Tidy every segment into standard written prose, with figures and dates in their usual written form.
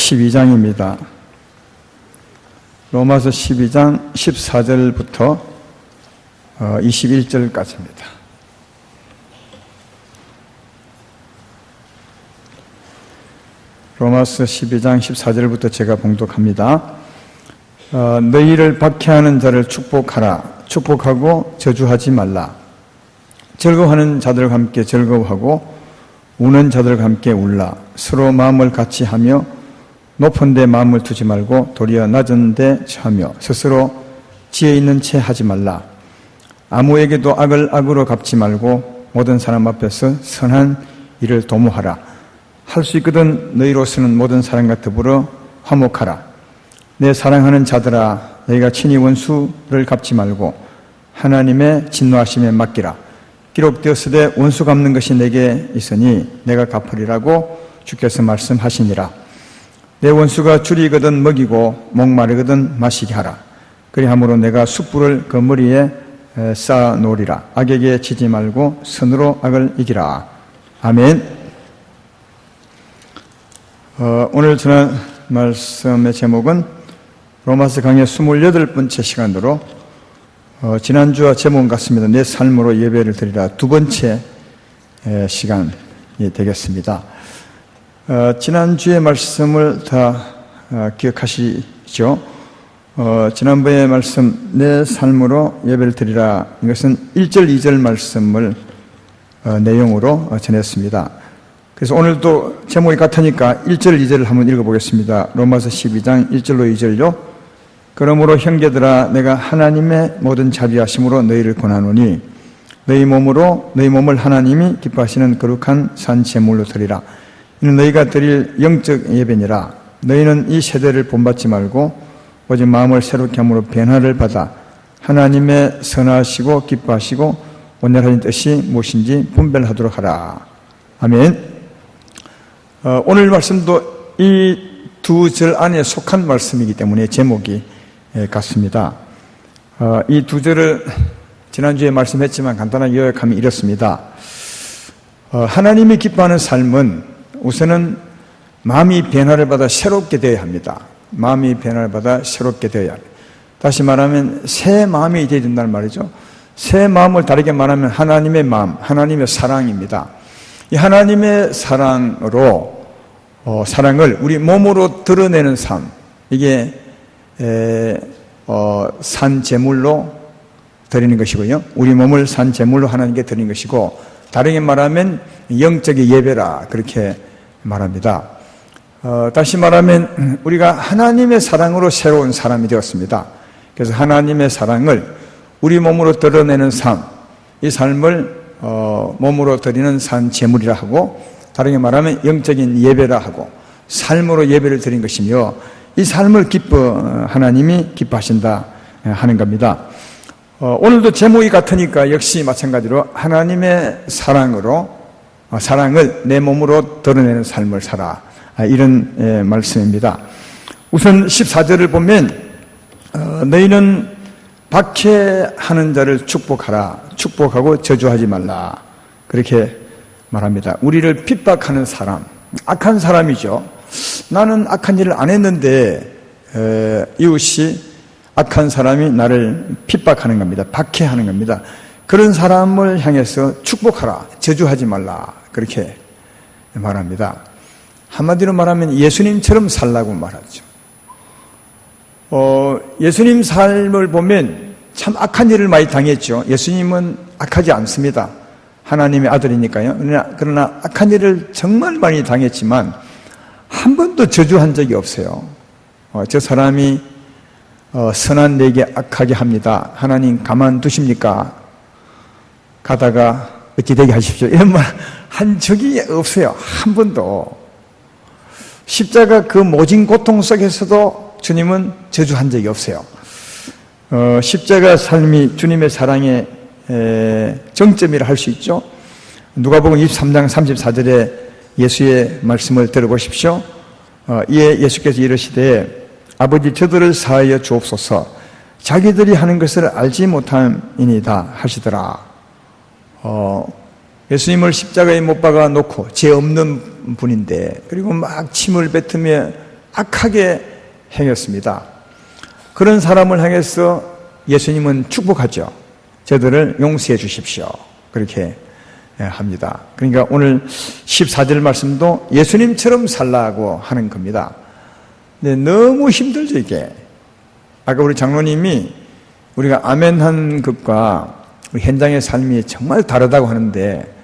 12장입니다. 로마서 12장 14절부터 21절까지입니다. 로마서 12장 14절부터 제가 봉독합니다. 너희를 박해하는 자를 축복하라. 축복하고 저주하지 말라. 즐거워하는 자들과 함께 즐거워하고 우는 자들과 함께 울라. 서로 마음을 같이 하며 높은 데 마음을 두지 말고 도리어 낮은 데 처하며 스스로 지혜 있는 채 하지 말라. 아무에게도 악을 악으로 갚지 말고 모든 사람 앞에서 선한 일을 도모하라. 할 수 있거든 너희로서는 모든 사람과 더불어 화목하라. 내 사랑하는 자들아, 너희가 친히 원수를 갚지 말고 하나님의 진노하심에 맡기라. 기록되었으되 원수 갚는 것이 내게 있으니 내가 갚으리라고 주께서 말씀하시니라. 내 원수가 줄이거든 먹이고 목마르거든 마시게 하라. 그리함으로 내가 숯불을 그 머리에 쌓아 놓으리라. 악에게 지지 말고 선으로 악을 이기라. 아멘. 오늘 전한 말씀의 제목은 로마서 강의 28번째 시간으로 지난주와 제목은 같습니다. 내 삶으로 예배를 드리라. 두 번째 시간이 되겠습니다. 지난주의 말씀을 다 기억하시죠? 지난번에 말씀 내 삶으로 예배를 드리라, 이것은 1절 2절 말씀을 내용으로 전했습니다. 그래서 오늘도 제목이 같으니까 1절 2절을 한번 읽어보겠습니다. 로마서 12장 1절로 2절요. 그러므로 형제들아, 내가 하나님의 모든 자비하심으로 너희를 권하노니 너희 몸을 하나님이 기뻐하시는 거룩한 산 제물로 드리라. 이는 너희가 드릴 영적 예배니라. 너희는 이 세대를 본받지 말고 오직 마음을 새롭게 함으로 변화를 받아 하나님의 선하시고 기뻐하시고 온전하신 뜻이 무엇인지 분별하도록 하라. 아멘. 오늘 말씀도 이 두 절 안에 속한 말씀이기 때문에 제목이 같습니다. 이 두 절을 지난주에 말씀했지만 간단하게 요약하면 이렇습니다. 하나님이 기뻐하는 삶은 우선은 마음이 변화를 받아 새롭게 되어야 합니다. 마음이 변화를 받아 새롭게 되어야 합니다. 다시 말하면 새 마음이 되어야 된다는 말이죠. 새 마음을 다르게 말하면 하나님의 마음, 하나님의 사랑입니다. 이 하나님의 사랑으로 사랑을 우리 몸으로 드러내는 삶, 이게 산 제물로 드리는 것이고요. 우리 몸을 산 제물로 하나님께 드리는 것이고, 다르게 말하면 영적인 예배라 그렇게 말합니다. 다시 말하면 우리가 하나님의 사랑으로 새로운 사람이 되었습니다. 그래서 하나님의 사랑을 우리 몸으로 드러내는 삶, 이 삶을 몸으로 드리는 산 제물이라 하고, 다르게 말하면 영적인 예배라 하고 삶으로 예배를 드린 것이며, 이 삶을 하나님이 기뻐하신다 하는 겁니다. 오늘도 제목이 같으니까 역시 마찬가지로 하나님의 사랑을 내 몸으로 드러내는 삶을 살아, 이런 말씀입니다. 우선 14절을 보면 너희는 박해하는 자를 축복하라. 축복하고 저주하지 말라. 그렇게 말합니다. 우리를 핍박하는 사람, 악한 사람이죠. 나는 악한 일을 안 했는데 이웃이 악한 사람이 나를 핍박하는 겁니다. 박해하는 겁니다. 그런 사람을 향해서 축복하라, 저주하지 말라, 그렇게 말합니다. 한마디로 말하면 예수님처럼 살라고 말하죠. 예수님 삶을 보면 참 악한 일을 많이 당했죠. 예수님은 악하지 않습니다. 하나님의 아들이니까요. 그러나 악한 일을 정말 많이 당했지만 한 번도 저주한 적이 없어요. 저 사람이 선한 내게 악하게 합니다. 하나님 가만두십니까? 가다가 어찌 되게 하십시오. 이런 말 한 적이 없어요. 한 번도. 십자가 그 모진 고통 속에서도 주님은 저주한 적이 없어요. 십자가 삶이 주님의 사랑의 정점이라 할 수 있죠. 누가복음 23장 34절에 예수의 말씀을 들어보십시오. 이에 예수께서 이르시되 아버지, 저들을 사하여 주옵소서. 자기들이 하는 것을 알지 못함이니이다 하시더라. 예수님을 십자가에 못 박아 놓고 죄 없는 분인데, 그리고 막 침을 뱉으며 악하게 행했습니다. 그런 사람을 향해서 예수님은 축복하죠. 저들을 용서해 주십시오. 그렇게 합니다. 그러니까 오늘 14절 말씀도 예수님처럼 살라고 하는 겁니다. 근데 너무 힘들죠, 이게. 아까 우리 장로님이 우리가 아멘한 것과 우리 현장의 삶이 정말 다르다고 하는데,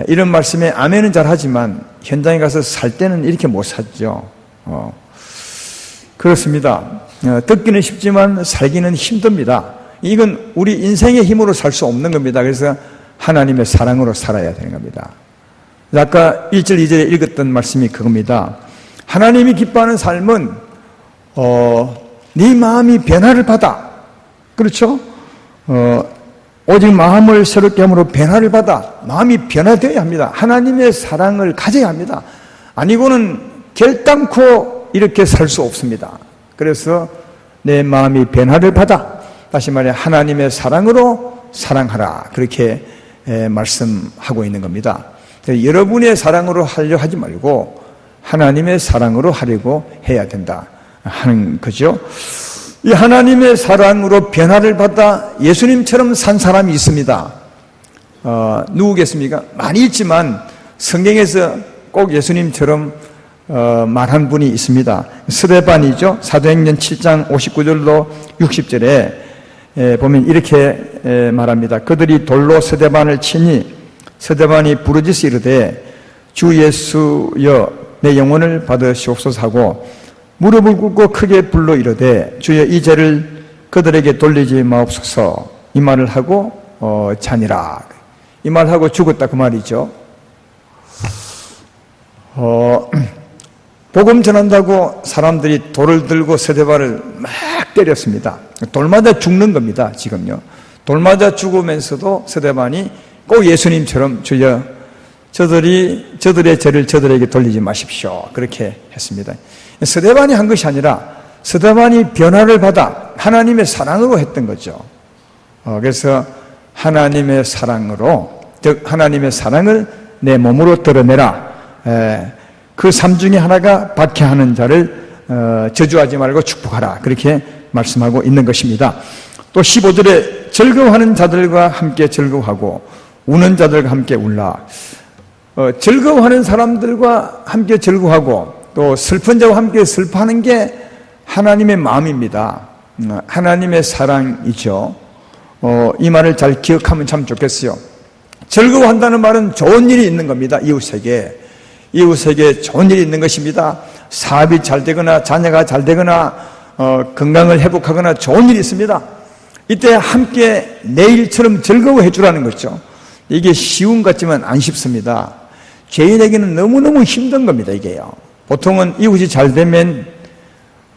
이런 말씀에 아멘은 잘하지만 현장에 가서 살 때는 이렇게 못 살죠. 그렇습니다. 듣기는 쉽지만 살기는 힘듭니다. 이건 우리 인생의 힘으로 살 수 없는 겁니다. 그래서 하나님의 사랑으로 살아야 되는 겁니다. 아까 1절, 2절에 읽었던 말씀이 그겁니다. 하나님이 기뻐하는 삶은 네 마음이 변화를 받아. 그렇죠? 오직 마음을 새롭게 함으로 변화를 받아. 마음이 변화되어야 합니다. 하나님의 사랑을 가져야 합니다. 아니고는 결단코 이렇게 살 수 없습니다. 그래서 내 마음이 변화를 받아. 다시 말해 하나님의 사랑으로 사랑하라. 그렇게 말씀하고 있는 겁니다. 여러분의 사랑으로 하려 하지 말고 하나님의 사랑으로 하려고 해야 된다 하는 거죠. 이 하나님의 사랑으로 변화를 받아 예수님처럼 산 사람이 있습니다. 누구겠습니까? 많이 있지만 성경에서 꼭 예수님처럼 말한 분이 있습니다. 스데반이죠. 사도행전 7장 59절로 60절에 보면 이렇게 말합니다. 그들이 돌로 스데반을 치니 스데반이 부르짖어 이르되 주 예수여 내 영혼을 받으시옵소서 하고 무릎을 꿇고 크게 불러 이르되 주여 이 죄를 그들에게 돌리지 마옵소서. 이 말을 하고 자니라. 이 말을 하고 죽었다 그 말이죠. 복음 전한다고 사람들이 돌을 들고 스데반을 막 때렸습니다. 돌마다 죽는 겁니다. 지금요. 돌마다 죽으면서도 스데반이 꼭 예수님처럼 주여 저들의 죄를 저들에게 돌리지 마십시오. 그렇게 했습니다. 스데반이 한 것이 아니라 스데반이 변화를 받아 하나님의 사랑으로 했던 거죠. 그래서 하나님의 사랑으로, 즉 하나님의 사랑을 내 몸으로 드러내라. 그 삶 중에 하나가 박해하는 자를 저주하지 말고 축복하라. 그렇게 말씀하고 있는 것입니다. 또 15절에 즐거워하는 자들과 함께 즐거워하고 우는 자들과 함께 울라. 즐거워하는 사람들과 함께 즐거워하고 또 슬픈 자와 함께 슬퍼하는 게 하나님의 마음입니다. 하나님의 사랑이죠. 이 말을 잘 기억하면 참 좋겠어요. 즐거워한다는 말은 좋은 일이 있는 겁니다. 이웃에게 좋은 일이 있는 것입니다. 사업이 잘 되거나 자녀가 잘 되거나 건강을 회복하거나 좋은 일이 있습니다. 이때 함께 내일처럼 즐거워해 주라는 거죠. 이게 쉬운 것 같지만 안 쉽습니다. 죄인에게는 너무너무 힘든 겁니다. 이게요. 보통은 이웃이 잘 되면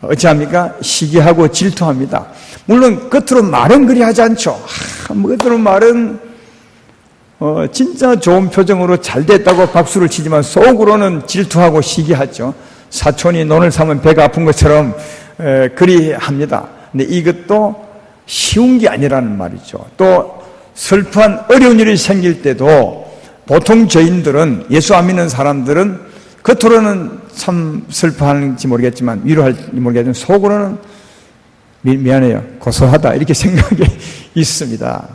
어찌합니까? 시기하고 질투합니다. 물론 겉으로 말은 그리 하지 않죠. 겉으로 말은 진짜 좋은 표정으로 잘 됐다고 박수를 치지만 속으로는 질투하고 시기하죠. 사촌이 논을 사면 배가 아픈 것처럼 그리 합니다. 근데 이것도 쉬운 게 아니라는 말이죠. 또 슬퍼한 어려운 일이 생길 때도 보통 죄인들은, 예수 안 믿는 사람들은 겉으로는 참 슬퍼하는지 모르겠지만, 위로할지 모르겠지만 속으로는 미안해요, 고소하다 이렇게 생각이 있습니다.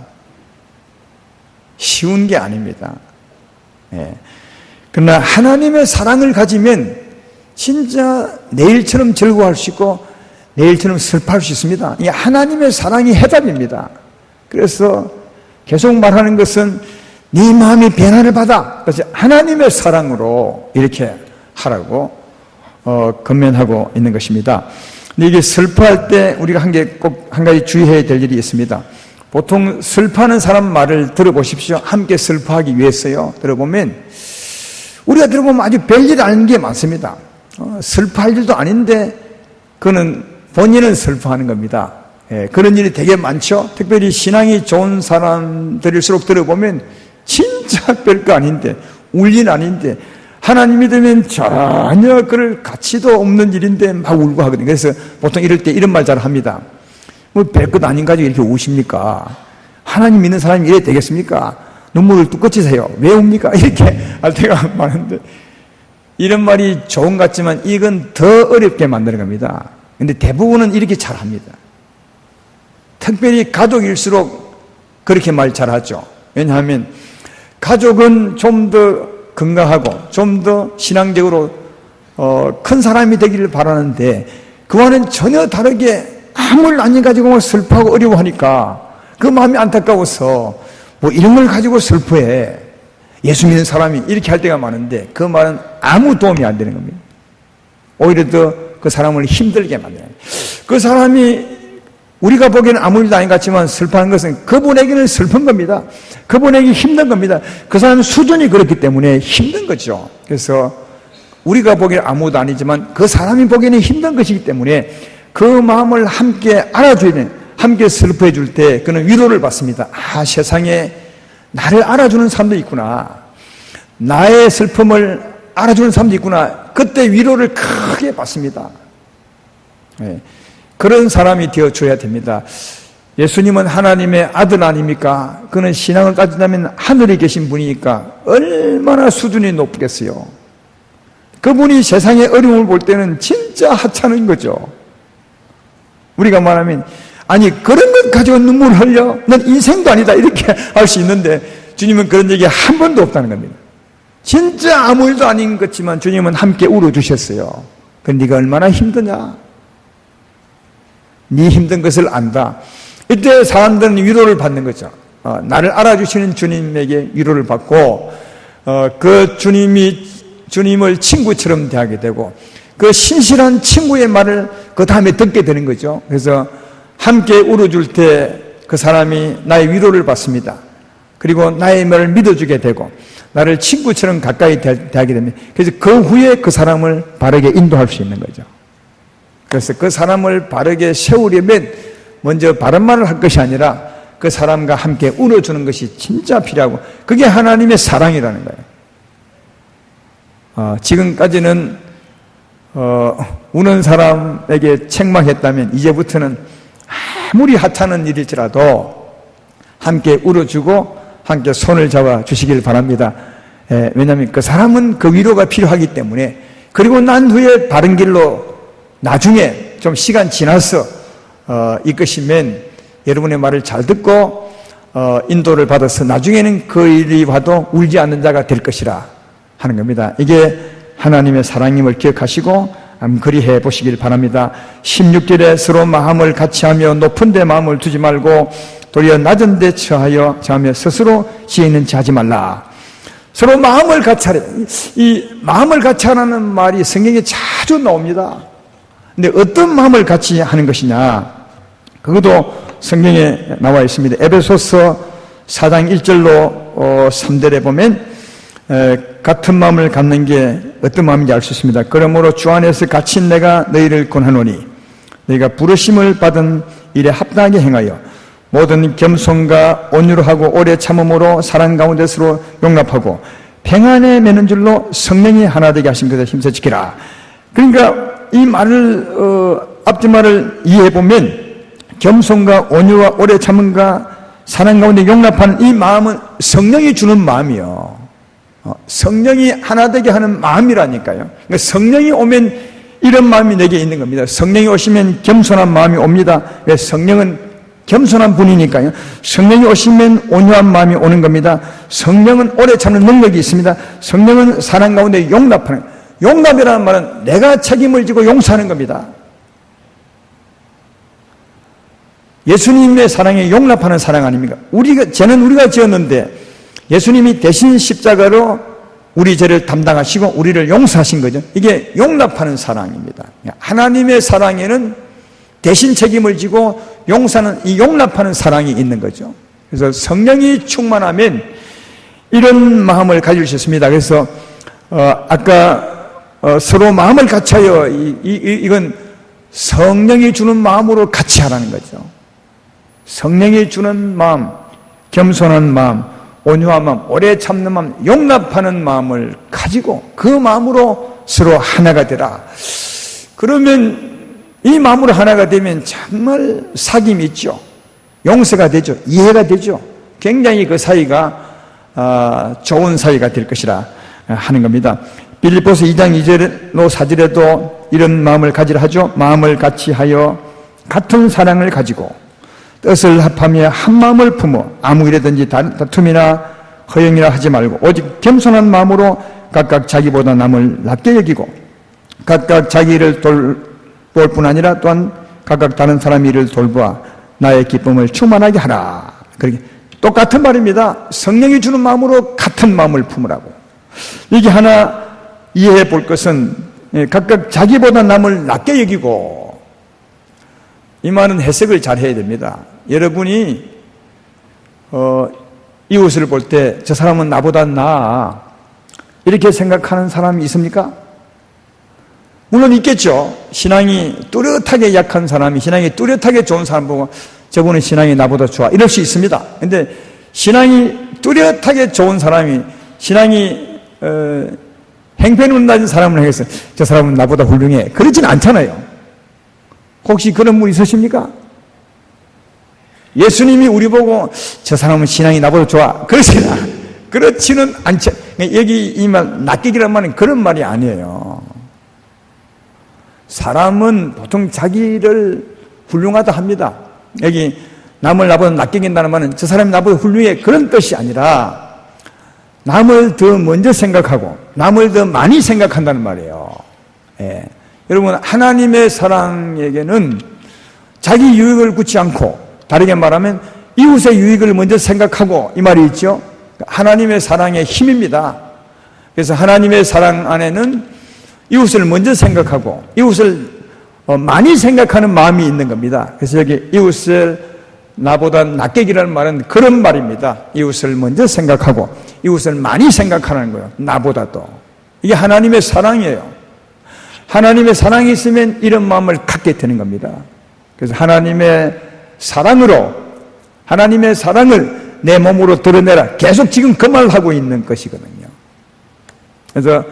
쉬운 게 아닙니다. 그러나 하나님의 사랑을 가지면 진짜 내일처럼 즐거워할 수 있고 내일처럼 슬퍼할 수 있습니다. 이 하나님의 사랑이 해답입니다. 그래서 계속 말하는 것은 네 마음이 변화를 받아. 그래서 하나님의 사랑으로 이렇게 하라고 권면하고 있는 것입니다. 근데 이게 슬퍼할 때 우리가 꼭 한 가지 주의해야 될 일이 있습니다. 보통 슬퍼하는 사람 말을 들어보십시오. 함께 슬퍼하기 위해서요. 들어보면 우리가 들어보면 아주 별일 아닌 게 많습니다. 슬퍼할 일도 아닌데 그는 본인은 슬퍼하는 겁니다. 그런 일이 되게 많죠. 특별히 신앙이 좋은 사람들일수록 들어보면 진짜 별거 아닌데, 울 일 아닌데, 하나님 믿으면 전혀 그럴 가치도 없는 일인데 막 울고 하거든요. 그래서 보통 이럴 때 이런 말 잘 합니다. 뭐 별것 아닌 가지고 이렇게 우십니까? 하나님 믿는 사람이 이래 되겠습니까? 눈물을 뚝 꽂히세요. 왜 웁니까? 이렇게 할 때가 많은데, 이런 말이 좋은 것 같지만 이건 더 어렵게 만드는 겁니다. 근데 대부분은 이렇게 잘합니다. 특별히 가족일수록 그렇게 말 잘하죠. 왜냐하면 가족은 좀 더 건강하고 좀 더 신앙적으로 큰 사람이 되기를 바라는데 그와는 전혀 다르게 아무 일 안 가지고 슬퍼하고 어려워하니까 그 마음이 안타까워서 뭐 이런 걸 가지고 슬퍼해. 예수 믿는 사람이 이렇게 할 때가 많은데 그 말은 아무 도움이 안 되는 겁니다. 오히려 더 그 사람을 힘들게 만드는 거예요. 그 사람이 우리가 보기에는 아무 일도 아닌 것 같지만 슬퍼하는 것은 그분에게는 슬픈 겁니다. 그분에게 힘든 겁니다. 그 사람 수준이 그렇기 때문에 힘든 거죠. 그래서 우리가 보기에는 아무것도 아니지만 그 사람이 보기에는 힘든 것이기 때문에 그 마음을 함께 알아줘야 돼요. 함께 슬퍼해 줄 때 그는 위로를 받습니다. 아, 세상에 나를 알아주는 사람도 있구나. 나의 슬픔을 알아주는 사람도 있구나. 그때 위로를 크게 받습니다. 네. 그런 사람이 되어줘야 됩니다. 예수님은 하나님의 아들 아닙니까? 그는 신앙을 따진다면 하늘에 계신 분이니까 얼마나 수준이 높겠어요. 그분이 세상의 어려움을 볼 때는 진짜 하찮은 거죠. 우리가 말하면 아니 그런 것 가지고 눈물 흘려? 넌 인생도 아니다 이렇게 할 수 있는데 주님은 그런 얘기 한 번도 없다는 겁니다. 진짜 아무 일도 아닌 것 같지만 주님은 함께 울어주셨어요. 그 네가 얼마나 힘드냐? 네 힘든 것을 안다. 이때 사람들은 위로를 받는 거죠. 나를 알아주시는 주님에게 위로를 받고 그 주님을 친구처럼 대하게 되고 그 신실한 친구의 말을 그 다음에 듣게 되는 거죠. 그래서 함께 울어줄 때 그 사람이 나의 위로를 받습니다. 그리고 나의 말을 믿어주게 되고 나를 친구처럼 가까이 대하게 됩니다. 그래서 그 후에 그 사람을 바르게 인도할 수 있는 거죠. 그래서 그 사람을 바르게 세우려면 먼저 바른 말을 할 것이 아니라 그 사람과 함께 울어주는 것이 진짜 필요하고 그게 하나님의 사랑이라는 거예요. 지금까지는 우는 사람에게 책망했다면 이제부터는 아무리 하찮은 일일지라도 함께 울어주고 함께 손을 잡아 주시길 바랍니다. 왜냐하면 그 사람은 그 위로가 필요하기 때문에 그리고 난 후에 바른 길로 나중에 좀 시간 지나서 이끄시면 여러분의 말을 잘 듣고 인도를 받아서 나중에는 그 일이 와도 울지 않는 자가 될 것이라 하는 겁니다. 이게 하나님의 사랑임을 기억하시고 그리해 보시길 바랍니다. 16절에 서로 마음을 같이하며 높은 데 마음을 두지 말고 도리어 낮은 데 처하여 자며 스스로 지혜 있는 체 하지 말라. 서로 마음을 같이하라. 이 마음을 같이하라는 말이 성경에 자주 나옵니다. 근데 어떤 마음을 같이 하는 것이냐? 그것도 성경에 나와 있습니다. 에베소서 4장 1절로 3절에 보면 같은 마음을 갖는 게 어떤 마음인지 알 수 있습니다. 그러므로 주 안에서 갇힌 내가 너희를 권하노니 너희가 부르심을 받은 일에 합당하게 행하여 모든 겸손과 온유로 하고 오래 참음으로 사랑 가운데 서로 용납하고 평안에 매는 줄로 성령이 하나 되게 하신 것을 힘써 지키라. 그러니까 이 말을 앞뒤 말을 이해해 보면 겸손과 온유와 오래 참음과 사랑 가운데 용납하는 이 마음은 성령이 주는 마음이요. 성령이 하나 되게 하는 마음이라니까요. 그러니까 성령이 오면 이런 마음이 내게 있는 겁니다. 성령이 오시면 겸손한 마음이 옵니다. 왜? 성령은 겸손한 분이니까요. 성령이 오시면 온유한 마음이 오는 겁니다. 성령은 오래 참는 능력이 있습니다. 성령은 사랑 가운데 용납하는, 용납이라는 말은 내가 책임을 지고 용서하는 겁니다. 예수님의 사랑에 용납하는 사랑 아닙니까? 죄는 우리가 지었는데 예수님이 대신 십자가로 우리 죄를 담당하시고 우리를 용서하신 거죠. 이게 용납하는 사랑입니다. 하나님의 사랑에는 대신 책임을 지고 용서하는, 이 용납하는 사랑이 있는 거죠. 그래서 성령이 충만하면 이런 마음을 가질 수 있습니다. 그래서 아까 서로 마음을 같이 하여 이건 성령이 주는 마음으로 같이 하라는 거죠. 성령이 주는 마음, 겸손한 마음, 온유한 마음, 오래 참는 마음, 용납하는 마음을 가지고 그 마음으로 서로 하나가 되라. 그러면 이 마음으로 하나가 되면 정말 사귐이 있죠. 용서가 되죠. 이해가 되죠. 굉장히 그 사이가 좋은 사이가 될 것이라 하는 겁니다. 빌립보서 2장 2절로 4절에도 이런 마음을 가지라 하죠. 마음을 같이 하여 같은 사랑을 가지고 뜻을 합하며 한 마음을 품어 아무 일에든지 다툼이나 허영이라 하지 말고 오직 겸손한 마음으로 각각 자기보다 남을 낮게 여기고 각각 자기 일을 돌볼 뿐 아니라 또한 각각 다른 사람 일을 돌보아 나의 기쁨을 충만하게 하라. 그렇게 똑같은 말입니다. 성령이 주는 마음으로 같은 마음을 품으라고. 이게 하나 이해해 볼 것은 각각 자기보다 남을 낮게 여기고, 이 말은 해석을 잘 해야 됩니다. 여러분이 이웃을 볼 때 저 사람은 나보다 나아 이렇게 생각하는 사람이 있습니까? 물론 있겠죠. 신앙이 뚜렷하게 약한 사람이 신앙이 뚜렷하게 좋은 사람 보고 저분은 신앙이 나보다 좋아 이럴 수 있습니다. 근데 신앙이 뚜렷하게 좋은 사람이 신앙이 행편이 낮은 사람을 향해서 저 사람은 나보다 훌륭해 그러지는 않잖아요. 혹시 그런 분 있으십니까? 예수님이 우리 보고 저 사람은 신앙이 나보다 좋아 그렇지는 않죠. 여기 이 말 낚이기란 말은 그런 말이 아니에요. 사람은 보통 자기를 훌륭하다 합니다. 여기 남을 나보다 낚이긴다는 말은 저 사람이 나보다 훌륭해 그런 뜻이 아니라 남을 더 먼저 생각하고 남을 더 많이 생각한다는 말이에요. 예. 여러분, 하나님의 사랑에게는 자기 유익을 굳지 않고, 다르게 말하면 이웃의 유익을 먼저 생각하고, 이 말이 있죠. 하나님의 사랑의 힘입니다. 그래서 하나님의 사랑 안에는 이웃을 먼저 생각하고 이웃을 많이 생각하는 마음이 있는 겁니다. 그래서 여기 이웃을 나보다 낮게 기라는 말은 그런 말입니다. 이웃을 먼저 생각하고 이웃을 많이 생각하는 거예요. 나보다도. 이게 하나님의 사랑이에요. 하나님의 사랑이 있으면 이런 마음을 갖게 되는 겁니다. 그래서 하나님의 사랑으로 하나님의 사랑을 내 몸으로 드러내라. 계속 지금 그 말을 하고 있는 것이거든요. 그래서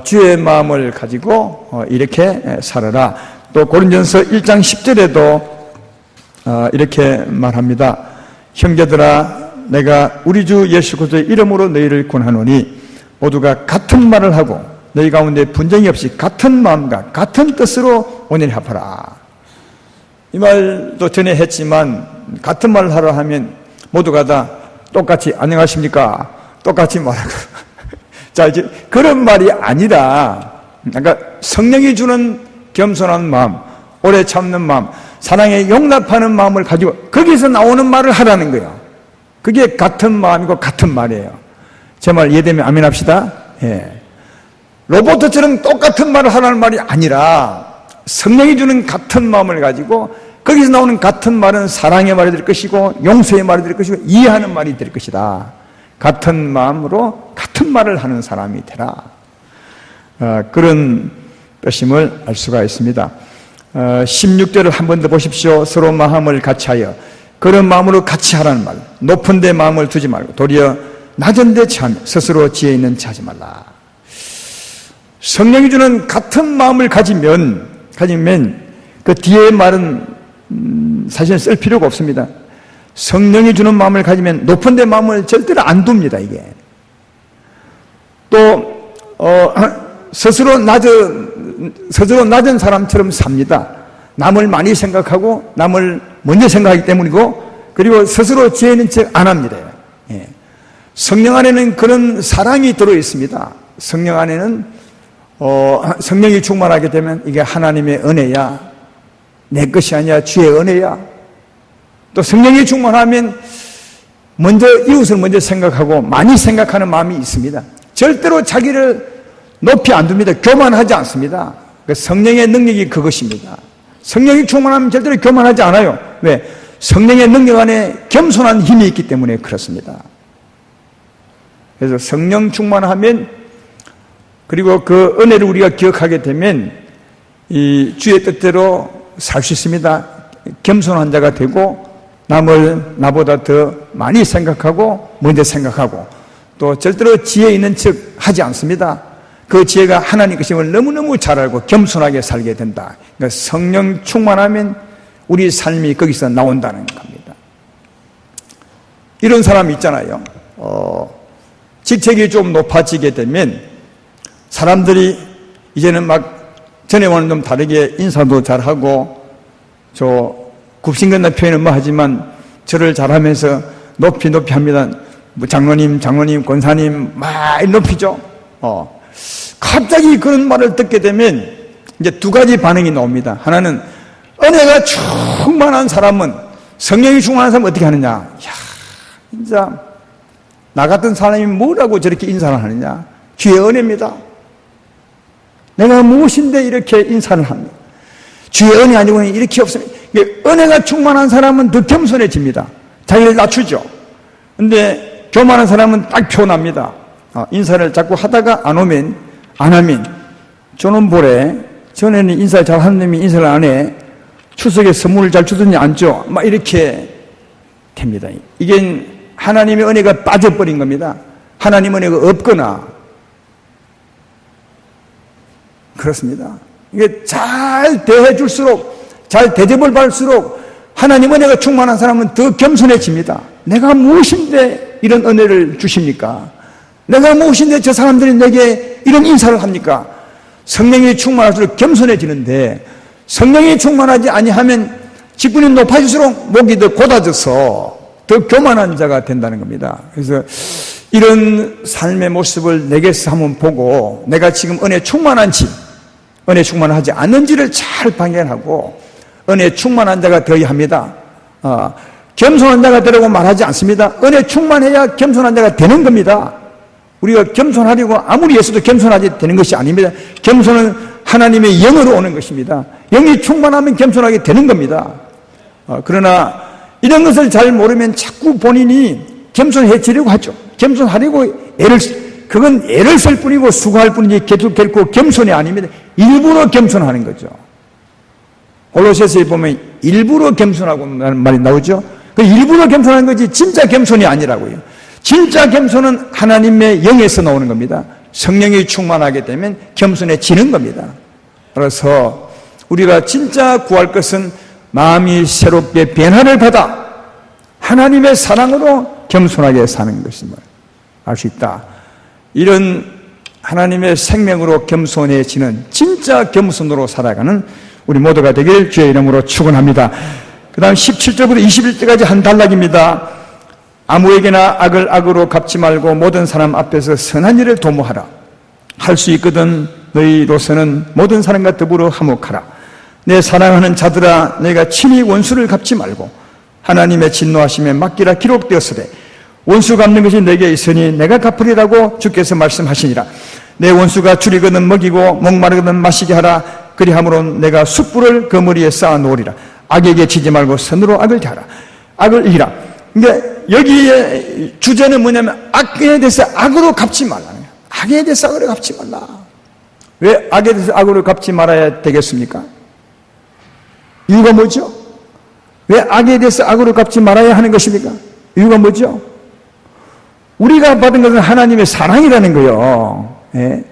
주의 마음을 가지고 이렇게 살아라. 또 고린전서 1장 10절에도 이렇게 말합니다. 형제들아, 내가 우리 주 예수 그리스도의 이름으로 너희를 권하노니 모두가 같은 말을 하고 너희 가운데 분쟁이 없이 같은 마음과 같은 뜻으로 온전히 합하라. 이 말도 전에 했지만 같은 말을 하라 하면 모두가 다 똑같이 안녕하십니까? 똑같이 말하고 자, 이제 그런 말이 아니라, 그러니까 성령이 주는 겸손한 마음, 오래 참는 마음, 사랑에 용납하는 마음을 가지고 거기서 나오는 말을 하라는 거예요. 그게 같은 마음이고 같은 말이에요. 제 말 이해되면 아멘 합시다. 예. 로봇처럼 똑같은 말을 하라는 말이 아니라 성령이 주는 같은 마음을 가지고 거기서 나오는 같은 말은 사랑의 말이 될 것이고 용서의 말이 될 것이고 이해하는 말이 될 것이다. 같은 마음으로 같은 말을 하는 사람이 되라. 그런 뜻임을 알 수가 있습니다. 16절을 한 번 더 보십시오. 서로 마음을 같이하여 그런 마음으로 같이 하라는 말. 높은 데 마음을 두지 말고 도리어 낮은 데 처하며 스스로 지혜 있는 체 하지 말라. 성령이 주는 같은 마음을 가지면 그 뒤에 말은 사실 쓸 필요가 없습니다. 성령이 주는 마음을 가지면 높은 데 마음을 절대로 안 둡니다. 이게 또 스스로 낮은 사람처럼 삽니다. 남을 많이 생각하고 남을 먼저 생각하기 때문이고 그리고 스스로 지혜 있는 척 안 합니다. 예. 성령 안에는 그런 사랑이 들어 있습니다. 성령 안에는 성령이 충만하게 되면 이게 하나님의 은혜야, 내 것이 아니야, 주의 은혜야. 또 성령이 충만하면 먼저 이웃을 먼저 생각하고 많이 생각하는 마음이 있습니다. 절대로 자기를 높이 안 둡니다. 교만하지 않습니다. 성령의 능력이 그것입니다. 성령이 충만하면 절대로 교만하지 않아요. 왜? 성령의 능력 안에 겸손한 힘이 있기 때문에 그렇습니다. 그래서 성령 충만하면 그리고 그 은혜를 우리가 기억하게 되면 이 주의 뜻대로 살 수 있습니다. 겸손한 자가 되고 남을 나보다 더 많이 생각하고 먼저 생각하고 또 절대로 지혜 있는 척 하지 않습니다. 그 지혜가 하나님 것임을 너무너무 잘 알고 겸손하게 살게 된다. 그러니까 성령 충만하면 우리 삶이 거기서 나온다는 겁니다. 이런 사람이 있잖아요. 직책이 좀 높아지게 되면 사람들이 이제는 막 전에와는 좀 다르게 인사도 잘하고 굽신거리는 표현은 뭐 하지만 절을 잘하면서 높이 합니다. 뭐 장로님, 권사님 막 높이죠. 갑자기 그런 말을 듣게 되면 이제 두 가지 반응이 나옵니다. 하나는 은혜가 충만한 사람은, 성령이 충만한 사람은 어떻게 하느냐? 야, 진짜 나 같은 사람이 뭐라고 저렇게 인사를 하느냐? 주의 은혜입니다. 내가 무엇인데 이렇게 인사를 합니다. 주의 은혜 아니고는 이렇게 없습니다. 은혜가 충만한 사람은 더 겸손해집니다. 자기를 낮추죠. 근데 교만한 사람은 딱 표현합니다. 인사를 자꾸 하다가 안 하면 저는 보래, 전에는 인사를 잘 하는 놈이 인사를 안 해. 추석에 선물을 잘 주더니 안 줘. 막 이렇게 됩니다. 이게 하나님의 은혜가 빠져버린 겁니다. 하나님 은혜가 없거나 그렇습니다. 이게 잘 대해줄수록, 잘 대접을 받을수록 하나님 은혜가 충만한 사람은 더 겸손해집니다. 내가 무엇인데 이런 은혜를 주십니까? 내가 무엇인데 저 사람들이 내게 이런 인사를 합니까? 성령이 충만할수록 겸손해지는데, 성령이 충만하지 아니하면 직분이 높아질수록 목이 더 곧아져서 더 교만한 자가 된다는 겁니다. 그래서 이런 삶의 모습을 내게서 한번 보고 내가 지금 은혜 충만한지, 은혜 충만하지 않는지를 잘 발견하고 은혜 충만한 자가 되어야 합니다. 겸손한 자가 되라고 말하지 않습니다. 은혜 충만해야 겸손한 자가 되는 겁니다. 우리가 겸손하려고 아무리 예수도 겸손하지 되는 것이 아닙니다. 겸손은 하나님의 영으로 오는 것입니다. 영이 충만하면 겸손하게 되는 겁니다. 그러나 이런 것을 잘 모르면 자꾸 본인이 겸손해지려고 하죠. 겸손하려고 그건 애를 쓸 뿐이고 수고할 뿐이지 결코 겸손이 아닙니다. 일부러 겸손하는 거죠. 골로새서에 보면 일부러 겸손하고라는 말이 나오죠. 그 일부러 겸손하는 거지 진짜 겸손이 아니라고요. 진짜 겸손은 하나님의 영에서 나오는 겁니다. 성령이 충만하게 되면 겸손해지는 겁니다. 그래서 우리가 진짜 구할 것은 마음이 새롭게 변화를 받아 하나님의 사랑으로 겸손하게 사는 것임을 알 수 있다. 이런 하나님의 생명으로 겸손해지는 진짜 겸손으로 살아가는 우리 모두가 되길 주의 이름으로 축원합니다. 그 다음 17절부터 21절까지 한 단락입니다. 아무에게나 악을 악으로 갚지 말고 모든 사람 앞에서 선한 일을 도모하라. 할 수 있거든 너희로서는 모든 사람과 더불어 화목하라. 내 사랑하는 자들아, 너희가 친히 원수를 갚지 말고 하나님의 진노하심에 맡기라. 기록되었으되 원수 갚는 것이 내게 있으니 내가 갚으리라고 주께서 말씀하시니라. 내 원수가 줄이거든 먹이고 목마르거든 마시게 하라. 그리함으로 내가 숯불을 그 머리에 쌓아 놓으리라. 악에게 지지 말고 선으로 악을 대하라. 악을 이기라. 그러니까 여기에 주제는 뭐냐면 악에 대해서 악으로 갚지 말라는 거예요. 악에 대해서 악으로 갚지 말라. 왜 악에 대해서 악으로 갚지 말아야 되겠습니까? 이유가 뭐죠? 왜 악에 대해서 악으로 갚지 말아야 하는 것입니까? 이유가 뭐죠? 우리가 받은 것은 하나님의 사랑이라는 거예요. 예?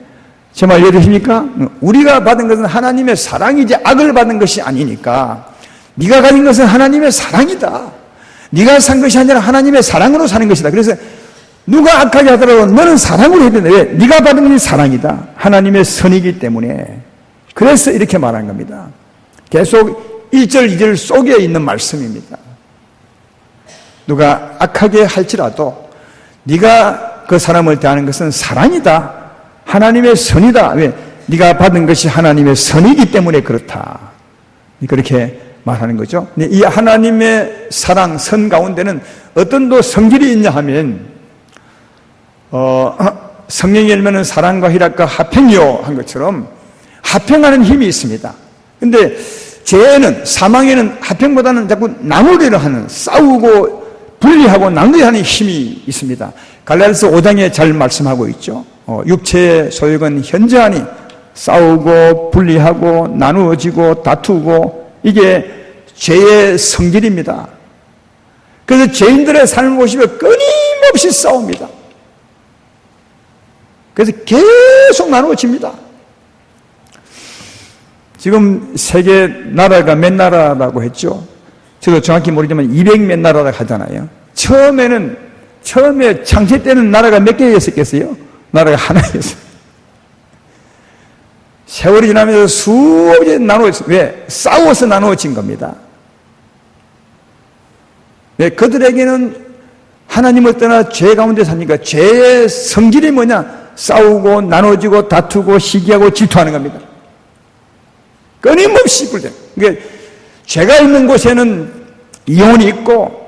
제 말 이해되십니까? 우리가 받은 것은 하나님의 사랑이지 악을 받은 것이 아니니까 네가 가진 것은 하나님의 사랑이다. 네가 산 것이 아니라 하나님의 사랑으로 사는 것이다. 그래서 누가 악하게 하더라도 너는 사랑으로 해야 된다. 왜? 네가 받은 것이 사랑이다. 하나님의 선이기 때문에. 그래서 이렇게 말한 겁니다. 계속 1절, 2절 속에 있는 말씀입니다. 누가 악하게 할지라도 네가 그 사람을 대하는 것은 사랑이다. 하나님의 선이다. 왜? 네가 받은 것이 하나님의 선이기 때문에 그렇다. 그렇게 말하는 거죠. 이 하나님의 사랑, 선 가운데는 어떤 또 성질이 있냐 하면 성령이 열매는 사랑과 희락과 화평이요 한 것처럼 화평하는 힘이 있습니다. 근데 죄는, 사망에는 화평보다는 자꾸 나누려고 하는, 싸우고 분리하고 나누려 하는 힘이 있습니다. 갈라디아서 5장에 잘 말씀하고 있죠. 육체의 소욕은 현저하니 싸우고 분리하고 나누어지고 다투고 이게 죄의 성질입니다. 그래서 죄인들의 삶을 보시면 끊임없이 싸웁니다. 그래서 계속 나누어집니다. 지금 세계 나라가 몇 나라라고 했죠? 저도 정확히 모르지만 200몇 나라라고 하잖아요. 처음에 창세 때는 나라가 몇 개였었겠어요? 나라가 하나였어요. 세월이 지나면서 수없이 나누어졌어요. 왜? 싸워서 나누어진 겁니다. 왜? 그들에게는 하나님을 떠나 죄 가운데 사니까 죄의 성질이 뭐냐? 싸우고 나눠지고 다투고 시기하고 질투하는 겁니다. 끊임없이 불대. 그러니까 죄가 있는 곳에는 이혼이 있고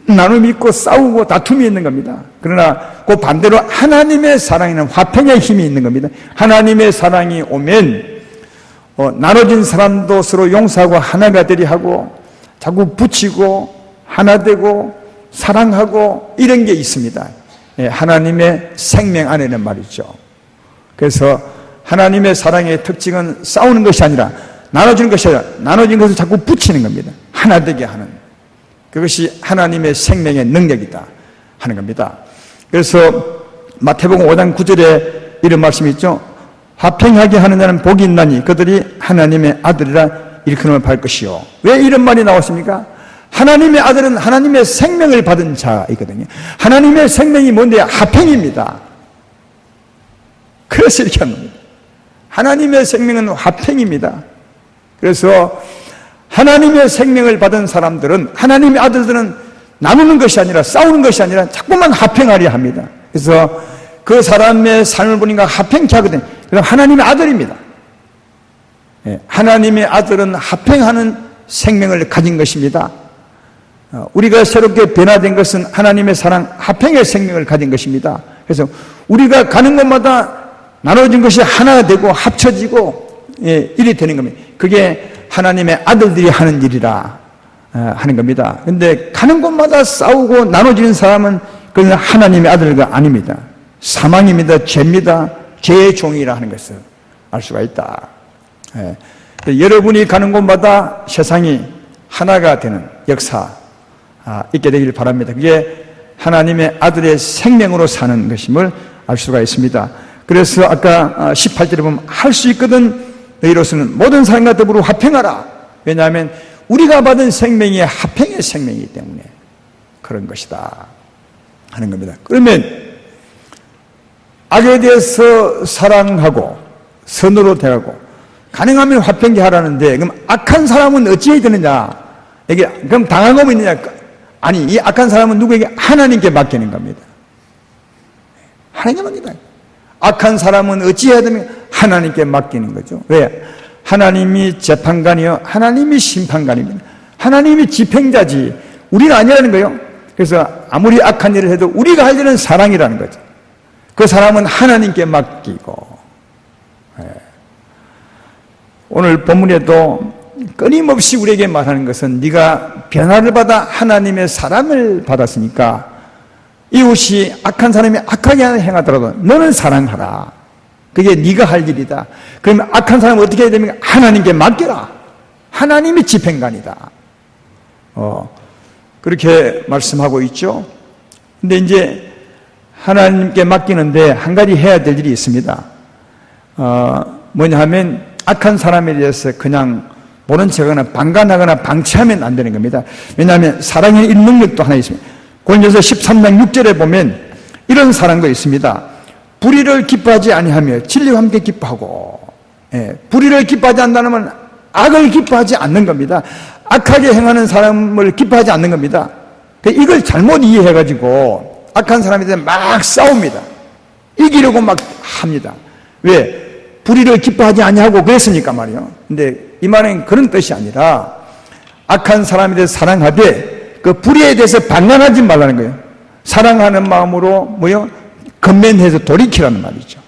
나눔이 있고 싸우고 다툼이 있는 겁니다. 그러나 그 반대로 하나님의 사랑에는 화평의 힘이 있는 겁니다. 하나님의 사랑이 오면 나눠진 사람도 서로 용서하고 하나가 되려 하고 자꾸 붙이고 하나 되고 사랑하고 이런 게 있습니다. 하나님의 생명 안에는 말이죠. 그래서 하나님의 사랑의 특징은 싸우는 것이 아니라 나눠지는 것이 아니라 나눠진 것을 자꾸 붙이는 겁니다. 하나 되게 하는. 그것이 하나님의 생명의 능력이다 하는 겁니다. 그래서 마태복음 5장 9절에 이런 말씀이 있죠. 화평하게 하는 자는 복이 있나니 그들이 하나님의 아들이라 일컬음을 받을 것이요. 왜 이런 말이 나왔습니까? 하나님의 아들은 하나님의 생명을 받은 자이거든요. 하나님의 생명이 뭔데? 화평입니다. 그래서 이렇게 하는 겁니다. 하나님의 생명은 화평입니다. 그래서 하나님의 생명을 받은 사람들은, 하나님의 아들들은 나누는 것이 아니라 싸우는 것이 아니라 자꾸만 화평하려 합니다. 그래서 그 사람의 삶을 보니까 화평케 하거든요. 그래서 하나님의 아들입니다. 하나님의 아들은 화평하는 생명을 가진 것입니다. 우리가 새롭게 변화된 것은 하나님의 사랑, 화평의 생명을 가진 것입니다. 그래서 우리가 가는 곳마다 나눠진 것이 하나 되고 합쳐지고 일이 되는 겁니다. 그게 하나님의 아들들이 하는 일이라 하는 겁니다. 그런데 가는 곳마다 싸우고 나눠지는 사람은 그는 하나님의 아들가 아닙니다. 사망입니다. 죄입니다. 죄의 종이라 하는 것을 알 수가 있다. 여러분이 가는 곳마다 세상이 하나가 되는 역사 있게 되길 바랍니다. 그게 하나님의 아들의 생명으로 사는 것임을 알 수가 있습니다. 그래서 아까 18절에 보면 할 수 있거든 너희로서는 모든 사람과 더불어 화평하라. 왜냐하면 우리가 받은 생명이 화평의 생명이기 때문에 그런 것이다 하는 겁니다. 그러면 악에 대해서 사랑하고 선으로 대하고 가능하면 화평케 하라는데, 그럼 악한 사람은 어찌해야 되느냐? 이게 그럼 당하고 있느냐? 아니, 이 악한 사람은 누구에게? 하나님께 맡기는 겁니다. 하나님께 맡기다. 악한 사람은 어찌해야 되느냐? 하나님께 맡기는 거죠. 왜? 하나님이 재판관이요, 하나님이 심판관입니다. 하나님이 집행자지 우리는 아니라는 거예요. 그래서 아무리 악한 일을 해도 우리가 할 일은 사랑이라는 거죠. 그 사람은 하나님께 맡기고. 오늘 본문에도 끊임없이 우리에게 말하는 것은 네가 변화를 받아 하나님의 사랑을 받았으니까 이웃이 악한 사람이 악하게 행하더라도 너는 사랑하라. 그게 네가 할 일이다. 그러면 악한 사람은 어떻게 해야 됩니까? 하나님께 맡겨라. 하나님이 집행관이다. 그렇게 말씀하고 있죠. 근데 이제 하나님께 맡기는데 한 가지 해야 될 일이 있습니다. 뭐냐 하면 악한 사람에 대해서 그냥 모른 척하거나 방관하거나 방치하면 안 되는 겁니다. 왜냐하면 사랑의 이 능력도 하나 있습니다. 고린도서 13장 6절에 보면 이런 사랑도 있습니다. 불의를 기뻐하지 아니하며 진리와 함께 기뻐하고. 불의를 기뻐하지 않는다면 악을 기뻐하지 않는 겁니다. 악하게 행하는 사람을 기뻐하지 않는 겁니다. 이걸 잘못 이해해가지고 악한 사람에 대해 막 싸웁니다. 이기려고 막 합니다. 왜? 불의를 기뻐하지 아니하고 그랬으니까 말이에요. 근데 이 말은 그런 뜻이 아니라 악한 사람에 대해서 사랑하되 그 불의에 대해서 방관하지 말라는 거예요. 사랑하는 마음으로 뭐요? 건면해서 돌이키라는 말이죠.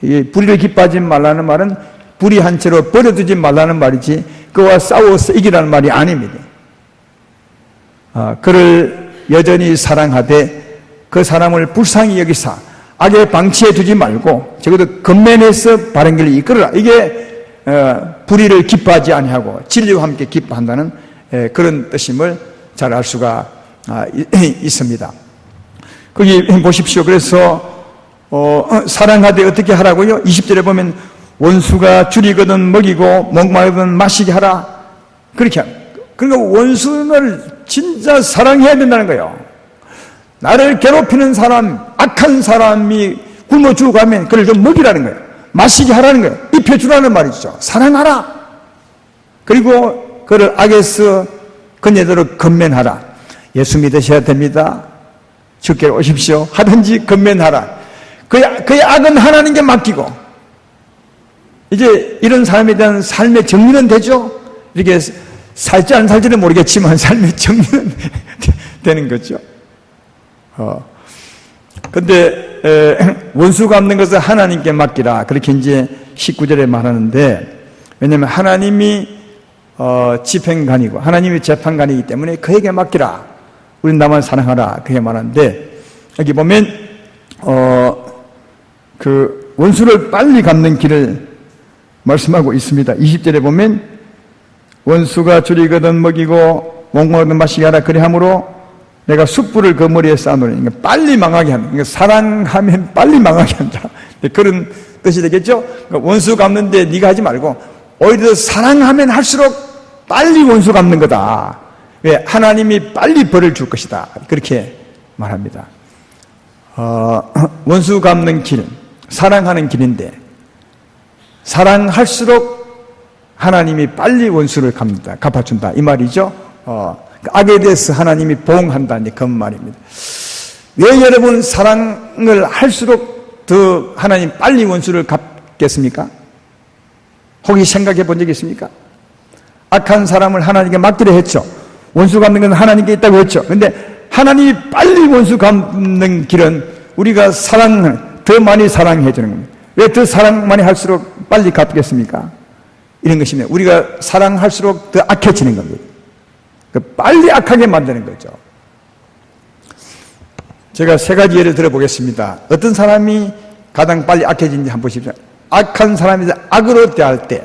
이 불의를 기뻐하지 말라는 말은 불의한 채로 버려두지 말라는 말이지 그와 싸워서 이기라는 말이 아닙니다. 그를 여전히 사랑하되 그 사람을 불쌍히 여기사 악에 방치해 두지 말고 적어도 건면해서 바른 길을 이끌어라. 이게 불의를 기뻐하지 아니하고 진리와 함께 기뻐한다는 그런 뜻임을 잘 알 수가 있습니다. 거기 보십시오. 그래서 사랑하되 어떻게 하라고요? 20절에 보면 원수가 줄이거든 먹이고 목마르든 마시게 하라. 그렇게 합니다. 그러니까 원수를 진짜 사랑해야 된다는 거예요. 나를 괴롭히는 사람, 악한 사람이 굶어 죽어가면 그를 좀 먹이라는 거예요. 마시게 하라는 거예요. 입혀주라는 말이죠. 사랑하라. 그리고 그를 악에서 그녀들을 건면하라. 예수 믿으셔야 됩니다. 주께로 오십시오. 하든지 건면하라. 그의 악은 하나님께 맡기고, 이제 이런 사람에 대한 삶의 정리는 되죠? 이렇게 살지 안 살지는 모르겠지만 삶의 정리는 되는 거죠. 근데 원수 갚는 것을 하나님께 맡기라. 그렇게 이제 19절에 말하는데, 왜냐하면 하나님이 집행관이고 하나님이 재판관이기 때문에 그에게 맡기라. 우린 나만 사랑하라. 그게 말하는데, 여기 보면 그 원수를 빨리 갚는 길을 말씀하고 있습니다. 20절에 보면 원수가 줄이거든 먹이고 몽롱하든 마시게 하라. 그리함으로 내가 숯불을 그 머리에 쌓아놓으니, 그러니까 빨리 망하게 한다. 그러니까 사랑하면 빨리 망하게 한다. 그런 뜻이 되겠죠? 그러니까 원수 갚는데 네가 하지 말고 오히려 사랑하면 할수록 빨리 원수 갚는 거다. 왜? 하나님이 빨리 벌을 줄 것이다. 그렇게 말합니다. 원수 갚는 길, 사랑하는 길인데, 사랑할수록 하나님이 빨리 원수를 갚아준다. 이 말이죠. 악에 대해서 하나님이 보응한다. 그런 말입니다. 왜 여러분 사랑을 할수록 더 하나님 빨리 원수를 갚겠습니까? 혹시 생각해 본 적이 있습니까? 악한 사람을 하나님께 맡기려 했죠. 원수 갚는 건 하나님께 있다고 했죠. 근데 하나님이 빨리 원수 갚는 길은 우리가 더 많이 사랑해 주는 겁니다. 왜 더 사랑 많이 할수록 빨리 갚겠습니까? 이런 것입니다. 우리가 사랑할수록 더 악해지는 겁니다. 빨리 악하게 만드는 거죠. 제가 세 가지 예를 들어보겠습니다. 어떤 사람이 가장 빨리 악해지는지 한번 보십시오. 악한 사람이 악으로 대할 때,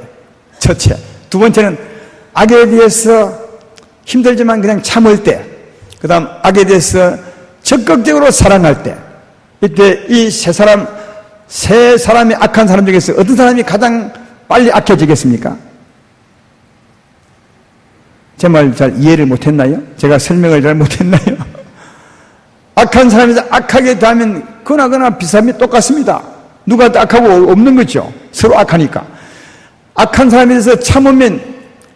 첫째. 두 번째는 악에 대해서 힘들지만 그냥 참을 때, 그 다음 악에 대해서 적극적으로 사랑할 때, 이때 이 세 사람의 악한 사람 중에서 어떤 사람이 가장 빨리 악해지겠습니까? 제 말 잘 이해를 못했나요? 제가 설명을 잘 못했나요? 악한 사람에서 악하게 대하면 그나그나 비슷함이 똑같습니다. 누가 더 악하고 없는 거죠. 서로 악하니까. 악한 사람에 대해서 참으면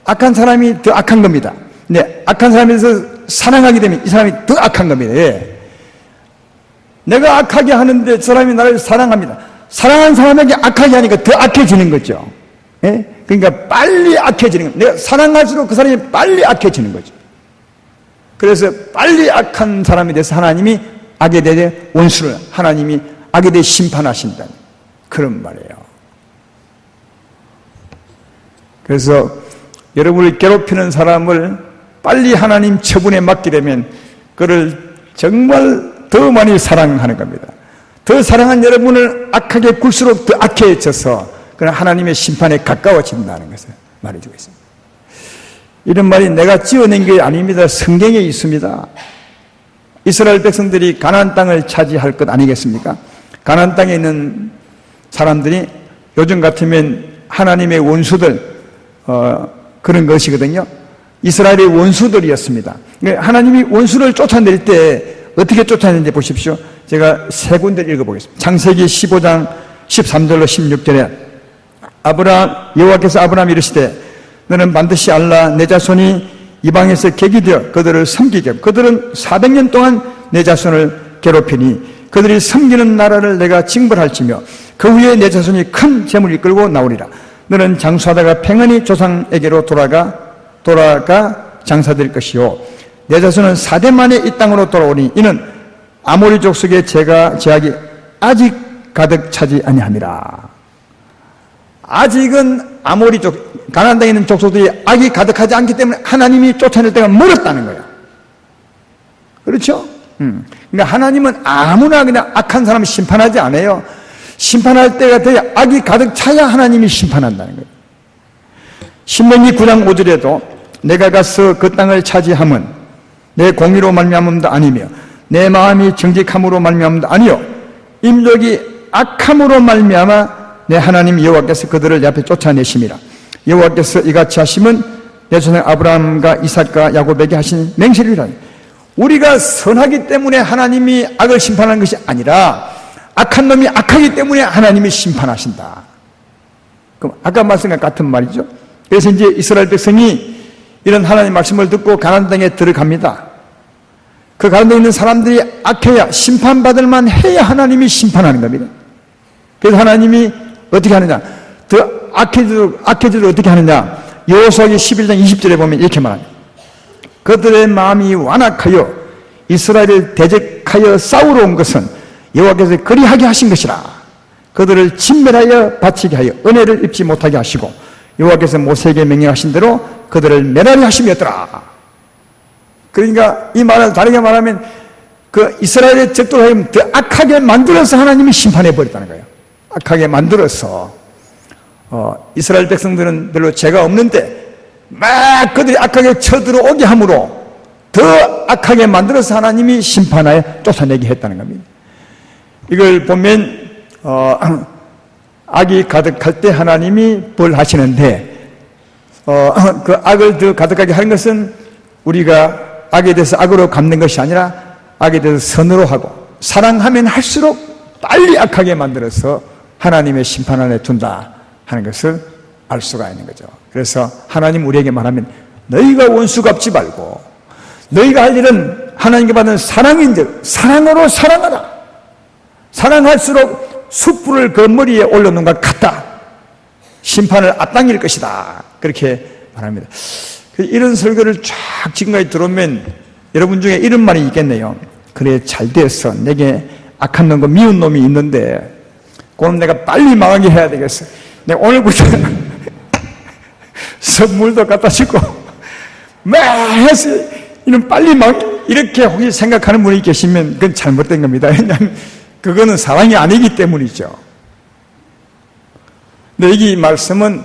악한 사람이 더 악한 겁니다. 근데 악한 사람에 대해서 사랑하게 되면 이 사람이 더 악한 겁니다. 예. 내가 악하게 하는데 저 사람이 나를 사랑합니다. 사랑하는 사람에게 악하게 하니까 더 악해지는 거죠. 예? 그러니까 빨리 악해지는 겁니다. 내가 사랑할수록 그 사람이 빨리 악해지는 거죠. 그래서 빨리 악한 사람에 대해서 하나님이 악에 대해 원수를, 하나님이 악에 대해 심판하신다는 그런 말이에요. 그래서 여러분을 괴롭히는 사람을 빨리 하나님 처분에 맡게 되면 그를 정말 더 많이 사랑하는 겁니다. 더 사랑한 여러분을 악하게 굴수록 더 악해져서 그런 하나님의 심판에 가까워진다는 것을 말해주고 있습니다. 이런 말이 내가 지어낸 게 아닙니다. 성경에 있습니다. 이스라엘 백성들이 가나안 땅을 차지할 것 아니겠습니까? 가나안 땅에 있는 사람들이 요즘 같으면 하나님의 원수들 그런 것이거든요. 이스라엘의 원수들이었습니다. 하나님이 원수를 쫓아낼 때 어떻게 쫓아내는지 보십시오. 제가 세 군데를 읽어보겠습니다. 창세기 15장 13절로 16절에 여호와께서 아브라함 이르시되 너는 반드시 알라. 내 자손이 이방에서 객이 되어 그들을 섬기게 하고 그들은 400년 동안 내 자손을 괴롭히니 그들이 섬기는 나라를 내가 징벌할지며 그 후에 내 자손이 큰 재물을 이끌고 나오리라. 너는 장수하다가 평안히 조상에게로 돌아가 장사될 것이요 내 자손은 4대 만에 이 땅으로 돌아오니 이는 아모리 족속의 제약이 아직 가득 차지 아니함이라. 아직은 아모리 족, 가나안 땅에 있는 족속들이 악이 가득하지 않기 때문에 하나님이 쫓아낼 때가 멀었다는 거예요. 그렇죠? 그러니까 하나님은 아무나 그냥 악한 사람을 심판하지 않아요. 심판할 때가 돼야 악이 가득 차야 하나님이 심판한다는 거예요. 신명기 9장 5절에도 내가 가서 그 땅을 차지함은 내 공의로 말미암음도 아니며 내 마음이 정직함으로 말미암음도 아니요 임력이 악함으로 말미암아 내 하나님 여호와께서 그들을 내 앞에 쫓아내심이라. 여호와께서 이같이 하심은 내 조상 아브라함과 이삭과 야곱에게 하신 맹세리라. 우리가 선하기 때문에 하나님이 악을 심판하는 것이 아니라 악한 놈이 악하기 때문에 하나님이 심판하신다. 그럼 아까 말씀과 같은 말이죠. 그래서 이제 이스라엘 백성이 이런 하나님의 말씀을 듣고 가나안 땅에 들어갑니다. 그 가나안 땅에 있는 사람들이 악해야 심판받을 만해야 하나님이 심판하는 겁니다. 그래서 하나님이 어떻게 하느냐, 더 악해지도록 어떻게 하느냐, 여호수아기 11장 20절에 보면 이렇게 말합니다. 그들의 마음이 완악하여 이스라엘을 대적하여 싸우러 온 것은 여호와께서 그리하게 하신 것이라. 그들을 진멸하여 바치게 하여 은혜를 입지 못하게 하시고 여호와께서 모세에게 명령하신 대로 그들을 멸하려 하심이었더라. 그러니까 이 말을 다르게 말하면 그 이스라엘의 적들을 하여금 더 악하게 만들어서 하나님이 심판해 버렸다는 거예요. 악하게 만들어서 이스라엘 백성들은 별로 죄가 없는데 막 그들이 악하게 쳐들어오게 함으로 더 악하게 만들어서 하나님이 심판하여 쫓아내게 했다는 겁니다. 이걸 보면 악이 가득할 때 하나님이 벌하시는데 그 악을 더 가득하게 하는 것은 우리가 악에 대해서 악으로 갚는 것이 아니라 악에 대해서 선으로 하고 사랑하면 할수록 빨리 악하게 만들어서 하나님의 심판 안에 둔다 하는 것을 알 수가 있는 거죠. 그래서 하나님 우리에게 말하면 너희가 원수 갚지 말고 너희가 할 일은 하나님께 받는 사랑인즉 사랑으로 사랑하라. 사랑할수록 숯불을 그 머리에 올려놓은 것 같다. 심판을 앞당길 것이다. 그렇게 말합니다. 이런 설교를 쫙 지금까지 들어오면 여러분 중에 이런 말이 있겠네요. 그래 잘 됐어. 내게 악한 놈과 미운 놈이 있는데 그럼 내가 빨리 망하게 해야 되겠어. 내가 오늘부터 선물도 갖다 주고 막 해서 이는 빨리 이렇게 혹시 생각하는 분이 계시면 그건 잘못된 겁니다. 왜냐하면 그거는 사랑이 아니기 때문이죠. 근데 이 말씀은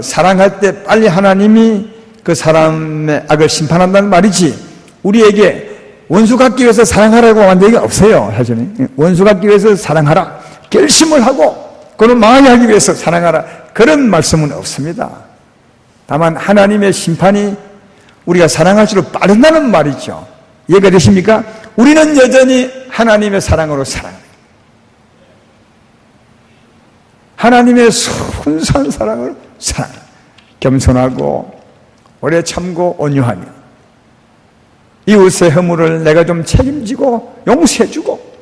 사랑할 때 빨리 하나님이 그 사람의 악을 심판한다는 말이지 우리에게 원수 갚기 위해서 사랑하라고 한 얘기가 없어요. 사실은 원수 갚기 위해서 사랑하라 결심을 하고 그를 망하게 하기 위해서 사랑하라 그런 말씀은 없습니다. 다만 하나님의 심판이 우리가 사랑할수록 빠른다는 말이죠. 이해가 되십니까? 우리는 여전히 하나님의 사랑으로 살아갑니다. 하나님의 순수한 사랑으로 살아갑니다. 겸손하고 오래 참고 온유하며 이웃의 허물을 내가 좀 책임지고 용서해주고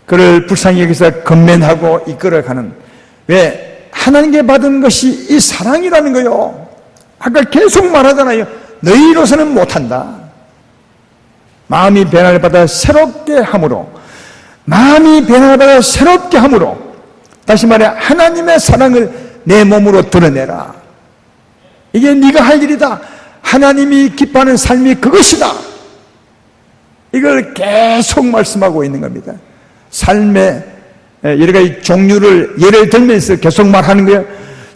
그를 불쌍히 여기서 건면하고 이끌어가는 왜 하나님께 받은 것이 이 사랑이라는 거요. 아까 계속 말하잖아요. 너희로서는 못한다. 마음이 변화를 받아 새롭게 함으로 마음이 변화를 받아 새롭게 함으로 다시 말해 하나님의 사랑을 내 몸으로 드러내라. 이게 네가 할 일이다. 하나님이 기뻐하는 삶이 그것이다. 이걸 계속 말씀하고 있는 겁니다. 삶의 여러 가지 종류를 예를 들면서 계속 말하는 거예요.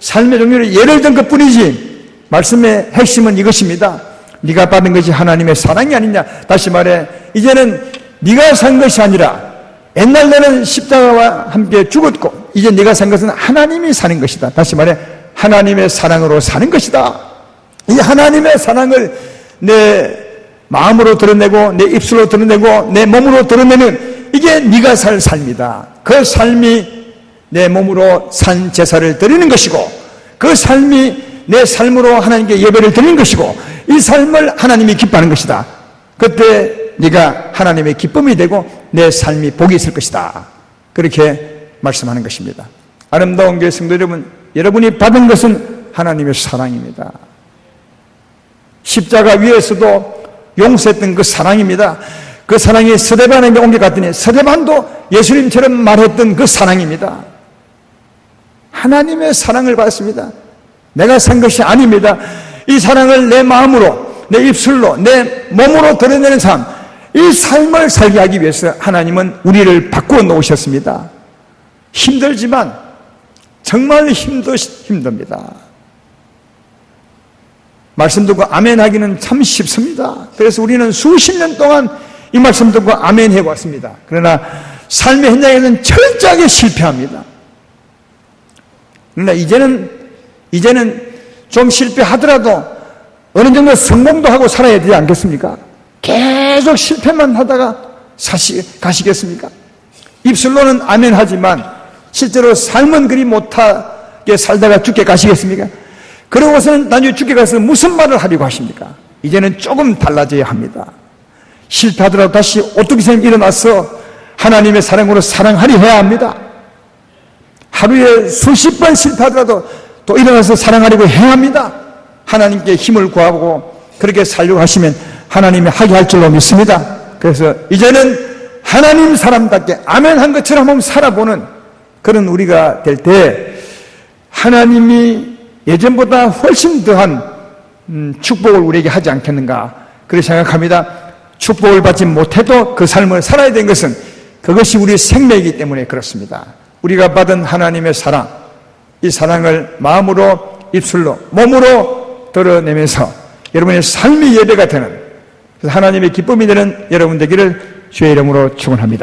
삶의 종류를 예를 든 것뿐이지 말씀의 핵심은 이것입니다. 네가 받은 것이 하나님의 사랑이 아니냐. 다시 말해 이제는 네가 산 것이 아니라 옛날 너는 십자가와 함께 죽었고 이제 네가 산 것은 하나님이 사는 것이다. 다시 말해 하나님의 사랑으로 사는 것이다. 이 하나님의 사랑을 내 마음으로 드러내고 내 입술로 드러내고 내 몸으로 드러내는 이게 네가 살 삶이다. 그 삶이 내 몸으로 산 제사를 드리는 것이고 그 삶이 내 삶으로 하나님께 예배를 드리는 것이고 이 삶을 하나님이 기뻐하는 것이다. 그때 네가 하나님의 기쁨이 되고 내 삶이 복이 있을 것이다. 그렇게 말씀하는 것입니다. 아름다운 교회 성도 여러분, 여러분이 받은 것은 하나님의 사랑입니다. 십자가 위에서도 용서했던 그 사랑입니다. 그 사랑이 스데반에게 옮겨갔더니 스데반도 예수님처럼 말했던 그 사랑입니다. 하나님의 사랑을 받았습니다. 내가 산 것이 아닙니다. 이 사랑을 내 마음으로, 내 입술로, 내 몸으로 드러내는 삶, 이 삶을 살게 하기 위해서 하나님은 우리를 바꾸어 놓으셨습니다. 힘들지만 정말 힘듭니다. 말씀 듣고 아멘 하기는 참 쉽습니다. 그래서 우리는 수십 년 동안 이 말씀 듣고 아멘 해왔습니다. 그러나 삶의 현장에서는 철저하게 실패합니다. 그러나 이제는 좀 실패하더라도 어느 정도 성공도 하고 살아야 되지 않겠습니까? 계속 실패만 하다가 가시겠습니까? 입술로는 아멘 하지만 실제로 삶은 그리 못하게 살다가 죽게 가시겠습니까? 그러고서는 나중에 죽게 가서 무슨 말을 하려고 하십니까? 이제는 조금 달라져야 합니다. 실패하더라도 다시 오뚜기처럼 일어나서 하나님의 사랑으로 사랑하려 해야 합니다. 하루에 수십 번 실패하더라도 또 일어나서 사랑하려고 해야 합니다. 하나님께 힘을 구하고 그렇게 살려고 하시면 하나님이 하게 할 줄로 믿습니다. 그래서 이제는 하나님 사람답게 아멘 한 것처럼 한번 살아보는 그런 우리가 될 때 하나님이 예전보다 훨씬 더한 축복을 우리에게 하지 않겠는가 그렇게 생각합니다. 축복을 받지 못해도 그 삶을 살아야 되는 것은 그것이 우리의 생명이기 때문에 그렇습니다. 우리가 받은 하나님의 사랑, 이 사랑을 마음으로 입술로 몸으로 드러내면서 여러분의 삶의 예배가 되는 하나님의 기쁨이 되는 여러분 되기를 주의 이름으로 축원합니다.